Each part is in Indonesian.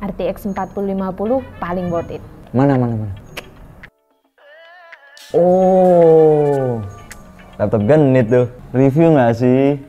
RTX 4050 paling worth it. Mana? Oh, laptop genit tuh. Review nggak sih?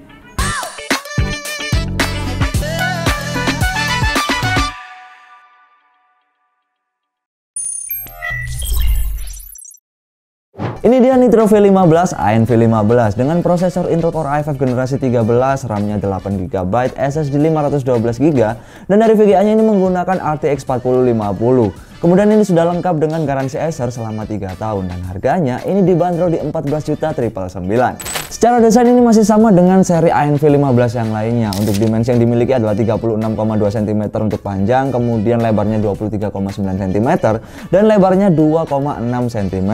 Ini dia Nitro V15 ANV15 dengan prosesor Intel Core i5 generasi 13, RAM-nya 8GB, SSD 512GB, dan dari VGA-nya ini menggunakan RTX 4050. Kemudian ini sudah lengkap dengan garansi Acer selama 3 tahun dan harganya ini dibanderol di 14.999. Secara desain ini masih sama dengan seri ANV15 yang lainnya. Untuk dimensi yang dimiliki adalah 36,2 cm untuk panjang, kemudian lebarnya 23,9 cm dan lebarnya 2,6 cm.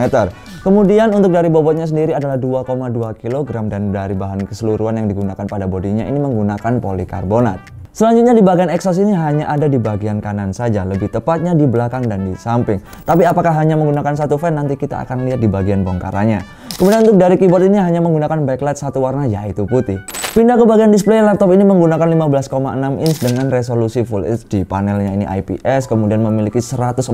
Kemudian untuk dari bobotnya sendiri adalah 2,2 kg dan dari bahan keseluruhan yang digunakan pada bodinya ini menggunakan polikarbonat. Selanjutnya di bagian exhaust ini hanya ada di bagian kanan saja, lebih tepatnya di belakang dan di samping. Tapi apakah hanya menggunakan satu fan, nanti kita akan lihat di bagian bongkarannya. Kemudian untuk dari keyboard ini hanya menggunakan backlight satu warna yaitu putih. Pindah ke bagian display, laptop ini menggunakan 15,6 inch dengan resolusi Full HD. Panelnya ini IPS, kemudian memiliki 144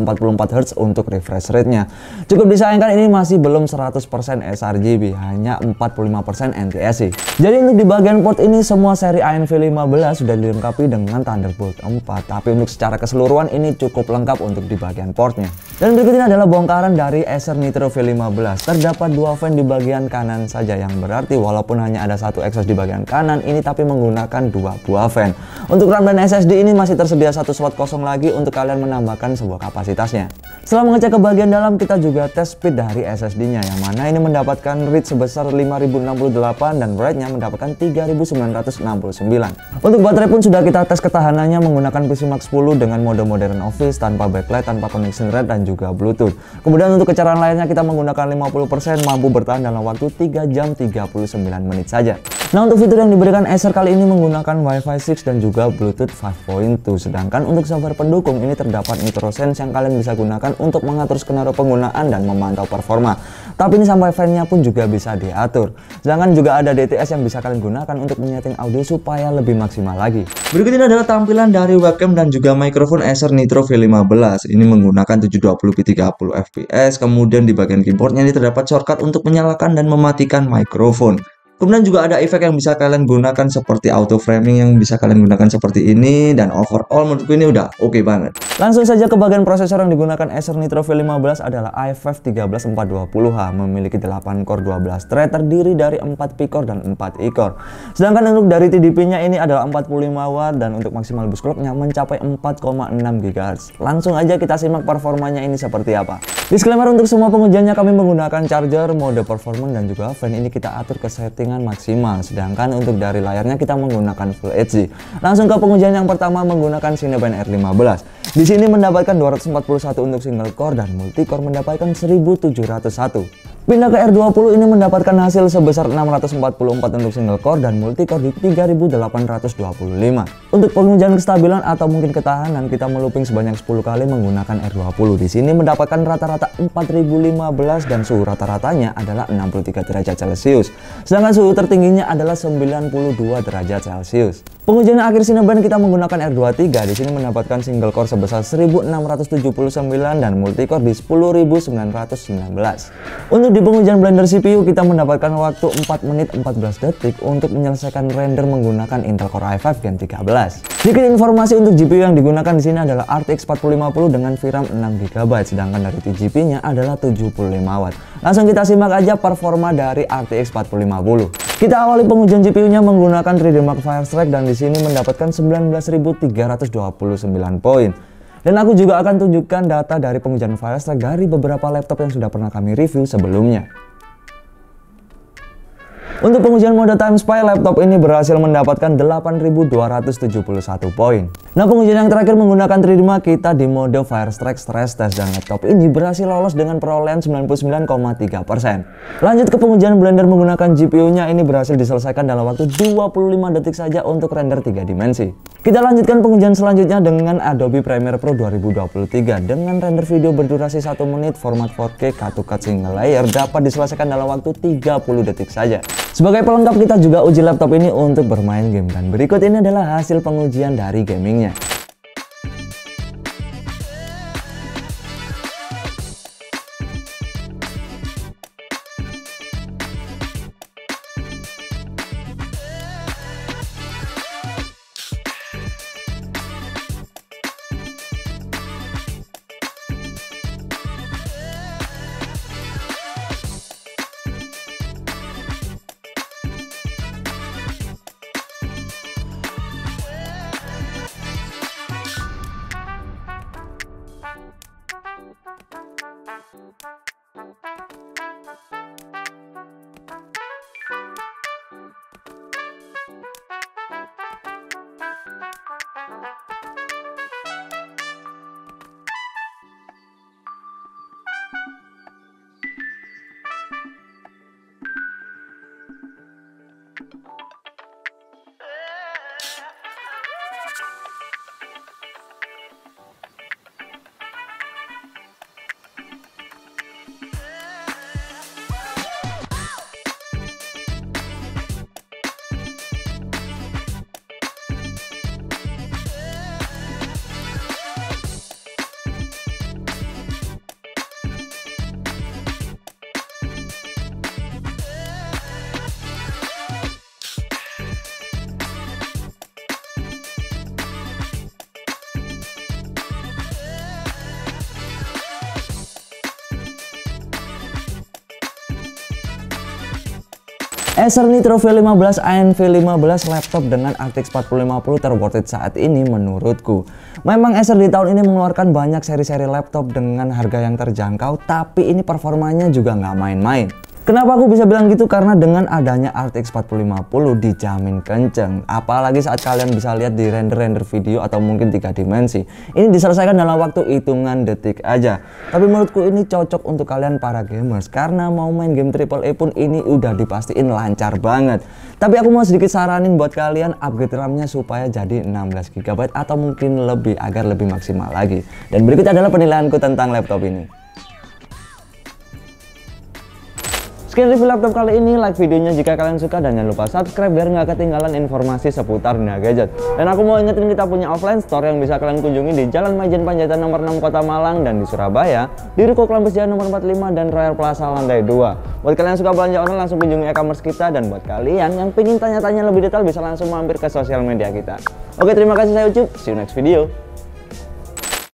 Hz untuk refresh rate-nya. Cukup disayangkan ini masih belum 100% sRGB, hanya 45% NTSC. Jadi untuk di bagian port ini semua seri ANV15 sudah dilengkapi dengan Thunderbolt 4. Tapi untuk secara keseluruhan ini cukup lengkap untuk di bagian portnya. Dan berikut ini adalah bongkaran dari Acer Nitro V15. Terdapat dua fan di bagian kanan saja, yang berarti walaupun hanya ada satu exhaust di bagian kanan ini tapi menggunakan dua buah fan. Untuk RAM dan SSD ini masih tersedia satu slot kosong lagi untuk kalian menambahkan sebuah kapasitasnya. Setelah mengecek ke bagian dalam, kita juga tes speed dari SSD-nya, yang mana ini mendapatkan read sebesar 5068 dan write-nya mendapatkan 3969. Untuk baterai pun sudah kita tes ketahanannya menggunakan PCMark 10 dengan mode modern office, tanpa backlight, tanpa connection rate dan juga Bluetooth. Kemudian untuk kecerahan layarnya kita menggunakan 50%, mampu bertahan dalam waktu 3 jam 39 menit saja. Nah, untuk fitur yang diberikan Acer kali ini menggunakan Wi-Fi 6 dan juga Bluetooth 5.2. Sedangkan untuk software pendukung ini terdapat NitroSense yang kalian bisa gunakan untuk mengatur skenario penggunaan dan memantau performa. Tapi ini sampai fan-nya pun juga bisa diatur. Sedangkan juga ada DTS yang bisa kalian gunakan untuk menyeting audio supaya lebih maksimal lagi. Berikut ini adalah tampilan dari webcam dan juga mikrofon Acer Nitro V15. Ini menggunakan 720p 30 fps. Kemudian di bagian keyboardnya ini terdapat shortcut untuk menyalakan dan mematikan mikrofon. Kemudian juga ada efek yang bisa kalian gunakan seperti auto framing yang bisa kalian gunakan seperti ini, dan overall menurutku ini udah oke banget. Langsung saja ke bagian prosesor yang digunakan Acer Nitro V15 adalah i5 13420H, memiliki 8 core 12 thread terdiri dari 4 P-core dan 4 E-core. Sedangkan untuk dari TDP-nya ini adalah 45 watt dan untuk maksimal boost clock-nya mencapai 4,6 GHz. Langsung aja kita simak performanya ini seperti apa. Disclaimer, untuk semua pengujiannya kami menggunakan charger, mode performance dan juga fan ini kita atur ke setting maksimal. Sedangkan untuk dari layarnya kita menggunakan Full HD. Langsung ke pengujian yang pertama menggunakan Cinebench R15. Di sini mendapatkan 241 untuk single core dan multi core mendapatkan 1701. Pindah ke R20 ini mendapatkan hasil sebesar 644 untuk single core dan multi core di 3825. Untuk pengujian kestabilan atau mungkin ketahanan kita melooping sebanyak 10 kali menggunakan R20. Di sini mendapatkan rata-rata 4015 dan suhu rata-ratanya adalah 63 derajat Celcius. Sedangkan suhu tertingginya adalah 92 derajat Celcius. Pengujian akhir Cinebench kita menggunakan R23. Di sini mendapatkan single core sebesar 1679 dan multi core di 10919. Untuk di pengujian Blender CPU kita mendapatkan waktu 4 menit 14 detik untuk menyelesaikan render menggunakan Intel Core i5 Gen 13. Sedikit informasi untuk GPU yang digunakan di sini adalah RTX 4050 dengan VRAM 6GB, sedangkan dari TGP-nya adalah 75 watt. Langsung kita simak aja performa dari RTX 4050. Kita awali pengujian GPU-nya menggunakan 3D Mark Firestrike dan di sini mendapatkan 19.329 poin. Dan aku juga akan tunjukkan data dari pengujian Firestrike dari beberapa laptop yang sudah pernah kami review sebelumnya. Untuk pengujian mode Time Spy, laptop ini berhasil mendapatkan 8.271 poin. Nah, pengujian yang terakhir menggunakan 3D Mark kita di mode Firestrike Stress Test dan laptop ini berhasil lolos dengan perolehan 99,3%. Lanjut ke pengujian Blender menggunakan GPU-nya, ini berhasil diselesaikan dalam waktu 25 detik saja untuk render 3 dimensi. Kita lanjutkan pengujian selanjutnya dengan Adobe Premiere Pro 2023 dengan render video berdurasi 1 menit format 4K cut-to-cut single layer dapat diselesaikan dalam waktu 30 detik saja. Sebagai pelengkap kita juga uji laptop ini untuk bermain game dan berikut ini adalah hasil pengujian dari gamingnya. Acer Nitro V15 ANV15 laptop dengan RTX 4050 terworth it saat ini menurutku. Memang Acer di tahun ini mengeluarkan banyak seri-seri laptop dengan harga yang terjangkau, tapi ini performanya juga nggak main-main. Kenapa aku bisa bilang gitu? Karena dengan adanya RTX 4050 dijamin kenceng. Apalagi saat kalian bisa lihat di render-render video atau mungkin 3 dimensi. Ini diselesaikan dalam waktu hitungan detik aja. Tapi menurutku ini cocok untuk kalian para gamers. Karena mau main game AAA pun ini udah dipastiin lancar banget. Tapi aku mau sedikit saranin buat kalian upgrade RAM-nya supaya jadi 16 GB atau mungkin lebih agar lebih maksimal lagi. Dan berikut adalah penilaianku tentang laptop ini. Sekian review laptop kali ini, like videonya jika kalian suka dan jangan lupa subscribe biar nggak ketinggalan informasi seputar dunia gadget. Dan aku mau ingetin kita punya offline store yang bisa kalian kunjungi di Jalan Majen Panjaitan nomor 6 Kota Malang dan di Surabaya, di Ruko Kelambes Jaya nomor 45 dan Royal Plaza lantai 2. Buat kalian yang suka belanja online langsung kunjungi e-commerce kita, dan buat kalian yang pengen tanya-tanya lebih detail bisa langsung mampir ke sosial media kita. Oke, terima kasih, saya Ucup, see you next video.